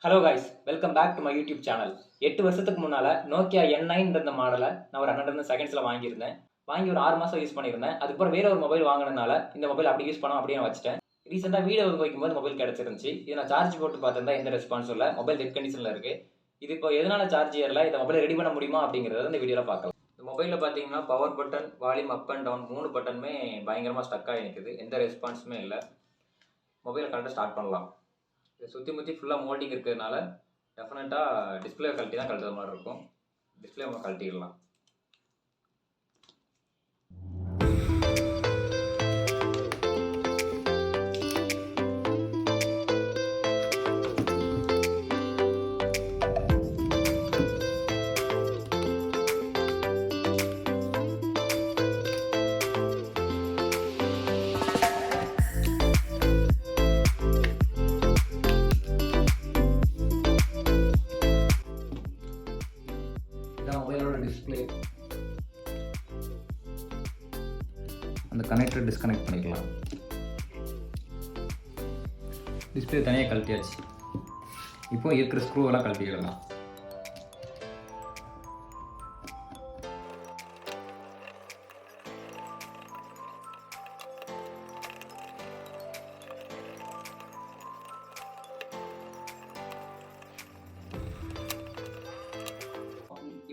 Hello guys, welcome back to my YouTube channel. 8 வருஷத்துக்கு முன்னால் Nokia N9 மாடலை நான் ஒரு 100 செகண்ட்ஸில் வாங்கியிருந்தேன். வாங்கி ஒரு 6 மாதம் யூஸ் பண்ணியிருந்தேன். அதுக்கப்புறம் வேற ஒரு மொபைல் வாங்கினதுனால இந்த மொபைல் அப்படி யூஸ் பண்ணோம் அப்படியே வச்சுட்டேன். ரீசெண்டாக வீடியோ வைக்கும்போது மொபைல் கிடச்சிருந்துச்சு. இதை நான் சார்ஜ் போட்டு பார்த்துருந்தா எந்த ரெஸ்பான்ஸும் இல்லை. மொபைல் டெட் கண்டிஷனில் இருக்குது. இது இப்போ எதனால் சார்ஜ் ஏறல, இந்த மொபைலை ரெடி பண்ண முடியுமா அப்படிங்கிறத இந்த வீடியோவில் பார்க்கலாம். இந்த மொபைலில் பார்த்தீங்கன்னா power button, volume up and down 3 பட்டனுமே பயங்கரமாக ஸ்டக் ஆகி நிற்குது. எந்த ரெஸ்பான்ஸுமே இல்லை. மொபைலை கரெக்டாக ஸ்டார்ட் பண்ணலாம். இதை சுற்றி முற்றி ஃபுல்லாக மோல்டிங் இருக்கிறதுனால டெஃபினட்டாக டிஸ்பிளே கழட்டி தான் கழட்டுற மாதிரி இருக்கும். டிஸ்பிளே நம்ம கழட்டிடலாம். மொபைலோட டிஸ்பிளே, அந்த கனெக்டர் டிஸ்கனெக்ட் பண்ணிக்கலாம். டிஸ்பிளே தனியாக கழட்டியாச்சு. இப்போ இருக்கிற ஸ்க்ரூவெல்லாம் கழட்டிடலாம்.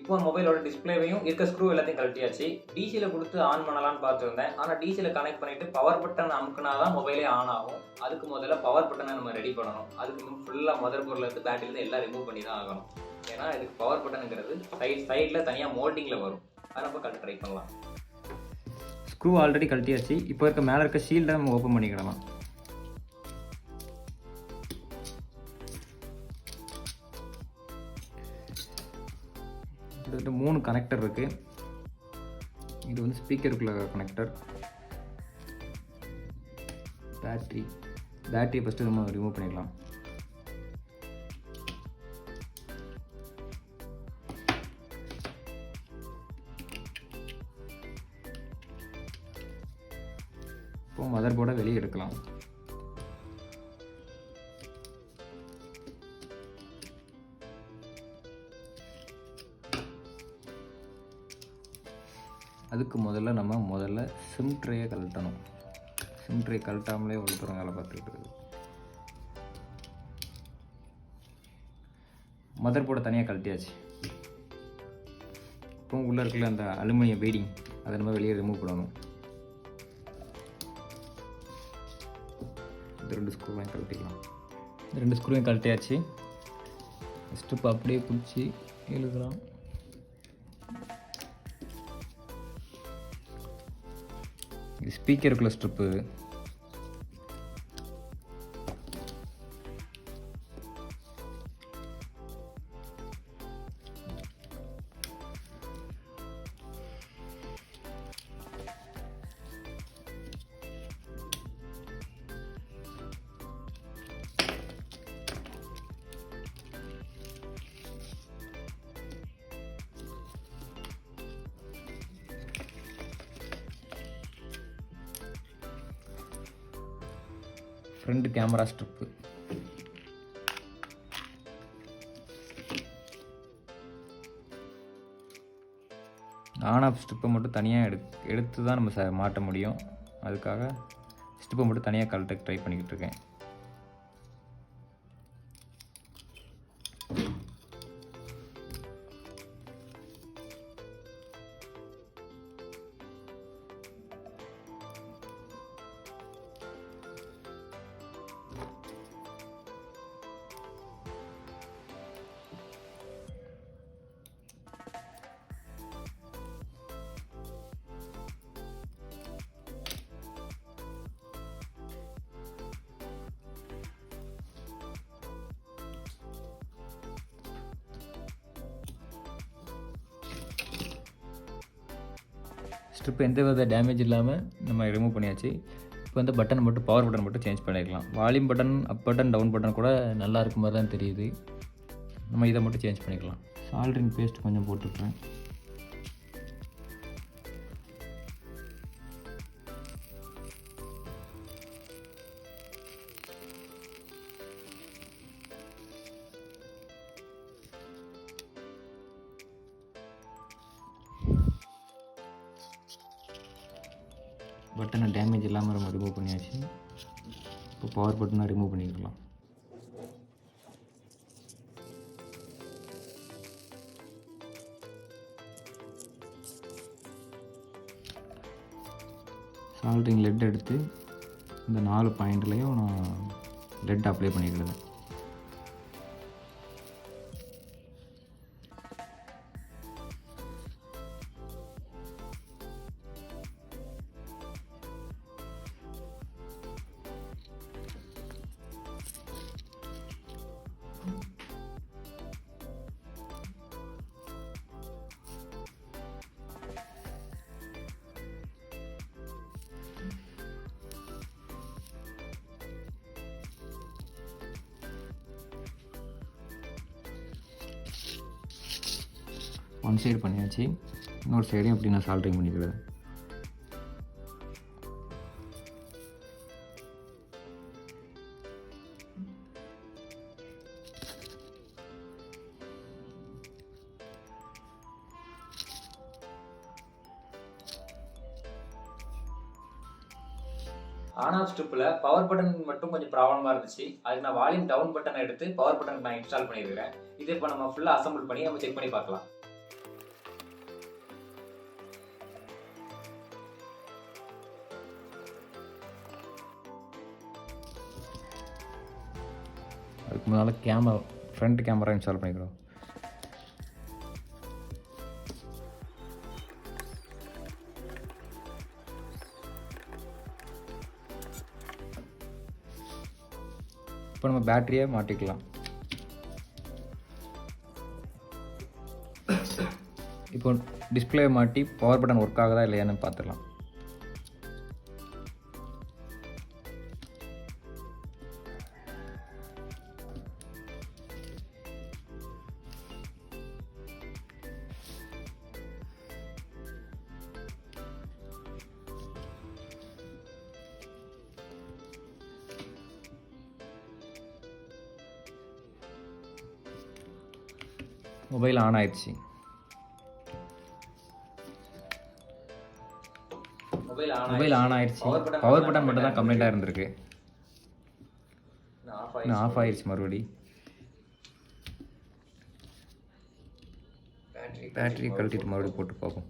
இப்போ மொபைலோட டிஸ்பிளேவையும் இருக்க ஸ்க்ரூ எல்லாத்தையும் கழட்டியாச்சு. டிசியில் கொடுத்து ஆன் பண்ணலான்னு பார்த்துருந்தேன். ஆனால் டிசியில் கனெக்ட் பண்ணிவிட்டு பவர் பட்டன் அமுக்குனா தான் மொபைலே ஆன் ஆகும். அதுக்கு முதல்ல பவர் பட்டனை நம்ம ரெடி பண்ணணும். அதுக்கு ஃபுல்லாக மதர் போர்ட்லேருந்து பேட்டரியிலேருந்து எல்லாம் ரிமூவ் பண்ணி தான் ஆகணும். ஏன்னா இதுக்கு பவர் பட்டனுங்கிறது சைடில் தனியாக மோல்டிங்கில் வரும். அதை நம்ம கழட்ட ட்ரை பண்ணலாம். ஸ்க்ரூ ஆல்ரெடி கழட்டியாச்சு. இப்போ இருக்க மேலே இருக்க ஷீல்டை நம்ம ஓப்பன் பண்ணிக்கிடலாம். கிட்டத்தட்ட 3 கனெக்டர் இருக்குது. இது வந்து ஸ்பீக்கருக்குள்ள கனெக்டர். பேட்டரி ஃபஸ்ட்டு நம்ம ரிமூவ் பண்ணிக்கலாம். இப்போ மதர் போர்டை வெளியே எடுக்கலாம். அதுக்கு முதல்ல சிம் ட்ரேயை கழட்டணும். சிம் ட்ரே கழட்டாமலே ஒருத்தரம் வேலை பார்த்துக்கிட்டு இருக்குது. மதர் போர்டை தனியாக கழட்டியாச்சு. இப்போ உள்ளே இருக்கிற அந்த அலுமினியம் பீடிங் அதை நம்ம வெளியே ரிமூவ் பண்ணணும். இந்த 2 ஸ்க்ரூவையும் கழட்டிக்கலாம். இந்த 2 ஸ்க்ரூவையும் கழட்டியாச்சு. ஃபஸ்ட்டு இப்போ அப்படியே பிடிச்சி இழுக்கலாம். இது ஸ்பீக்கருக்குள்ள strip. Front camera strip. On off ஸ்ட்ரிப்பை மட்டும் தனியாக எடுத்து தான் நம்ம மாட்ட முடியும். அதுக்காக ஸ்ட்ரிப்பை மட்டும் தனியாக கழட்ட ட்ரை பண்ணிக்கிட்டு இருக்கேன். ஸ்ட்ரிப் எந்த வித டேமேஜ் இல்லாமல் நம்ம ரிமூவ் பண்ணியாச்சு. இப்போ வந்து பட்டன் மட்டும் பவர் பட்டன் மட்டும் சேஞ்ச் பண்ணிக்கலாம். Volume button, up button, down button கூட நல்லா இருக்கும் மாதிரி தான் தெரியுது. நம்ம இதை மட்டும் சேஞ்ச் பண்ணிக்கலாம். சால்ட்ரிங் பேஸ்ட் கொஞ்சம் போட்டுக்கிறேன். பட்டனை டேமேஜ் இல்லாமல் நம்ம ரிமூவ் பண்ணியாச்சு. இப்போ பவர் பட்டனை ரிமூவ் பண்ணிக்கலாம். சால்ட்ரிங் லெட் எடுத்து இந்த 4 பாயிண்ட்லேயும் நான் லெட் அப்ளை பண்ணிக்கிறேன். ஒன் சைடு பண்ணியாச்சு. இன்னொரு சைடையும் அப்படி நான் சால்ட்ரிங் பண்ணிக்கிறேன். ஆன் ஆஃப் ஸ்டெப்பில் பவர் பட்டன் மட்டும் கொஞ்சம் ப்ராப்ளமாக இருந்துச்சு. அதுக்கு நான் வால்யூம் டவுன் பட்டனை எடுத்து பவர் பட்டன் நான் இன்ஸ்டால் பண்ணியிருக்கிறேன். இதை இப்போ நம்ம ஃபுல்லாக அசம்பிள் பண்ணி நம்ம செக் பண்ணி பார்க்கலாம். அதுக்கு முன்னால் ஃப்ரண்ட் கேமரா இன்ஸ்டால் பண்ணிக்கிறோம். இப்போ நம்ம பேட்டரியை மாட்டிக்கலாம். இப்போ டிஸ்பிளே மாட்டி பவர் பட்டன் ஒர்க் ஆகுதா இல்லையான்னு பார்த்துக்கலாம். மொபைல் ஆன் ஆயிடுச்சு. மொபைல் ஆன் ஆயிடுச்சு. பவர் பட்டன் மட்டும் தான் கம்ப்ளைண்ட்டாக இருந்திருக்கு. ஆஃப் ஆயிடுச்சு. மறுபடி பேட்டரி கழட்டிட்டு மறுபடியும் போட்டு பார்ப்போம்.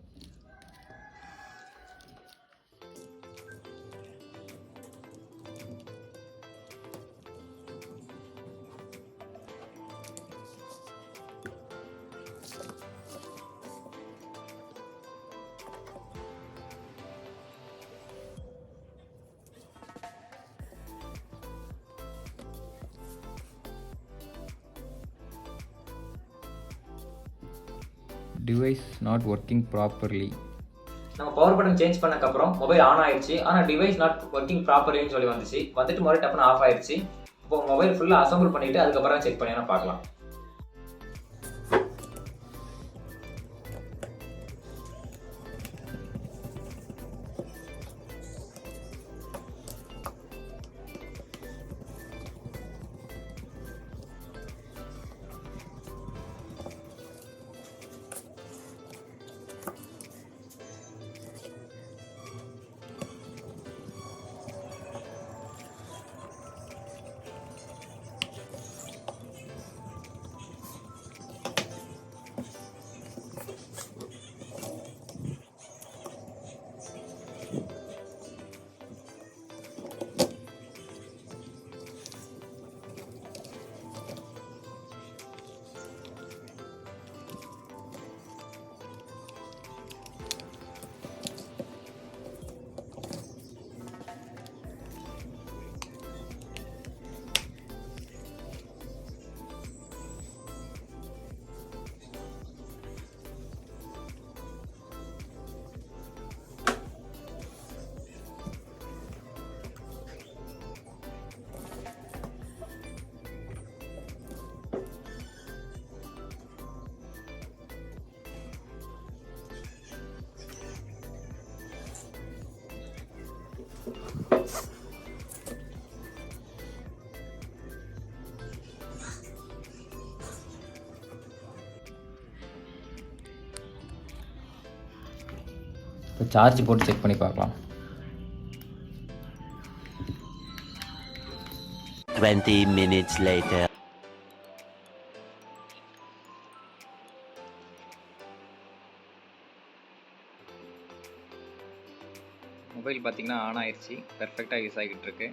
Device not working properly. நம்ம பவர் பட்டன் சேஞ்ச் பண்ணக்கப்புறம் மொபைல் ஆன் ஆயிடுச்சு. ஆனால் டிவைஸ் நாட் ஒர்க்கிங் ப்ராப்பர்லின்னு சொல்லி வந்துட்டு மறுபடியும் டப்புன்னு ஆஃப் ஆயிடுச்சு. இப்போ மொபைல் ஃபுல்லாக அசம்பிள் பண்ணிவிட்டு அதுக்கப்புறம் செக் பண்ணி பார்க்கலாம். இப்போ சார்ஜ் போட்டு செக் பண்ணி பார்க்கலாம். 20 minutes later. மொபைல் பார்த்தீங்கன்னா ஆன் ஆயிடுச்சு, பெர்ஃபெக்டாக யூஸ் ஆகிட்டு இருக்கு.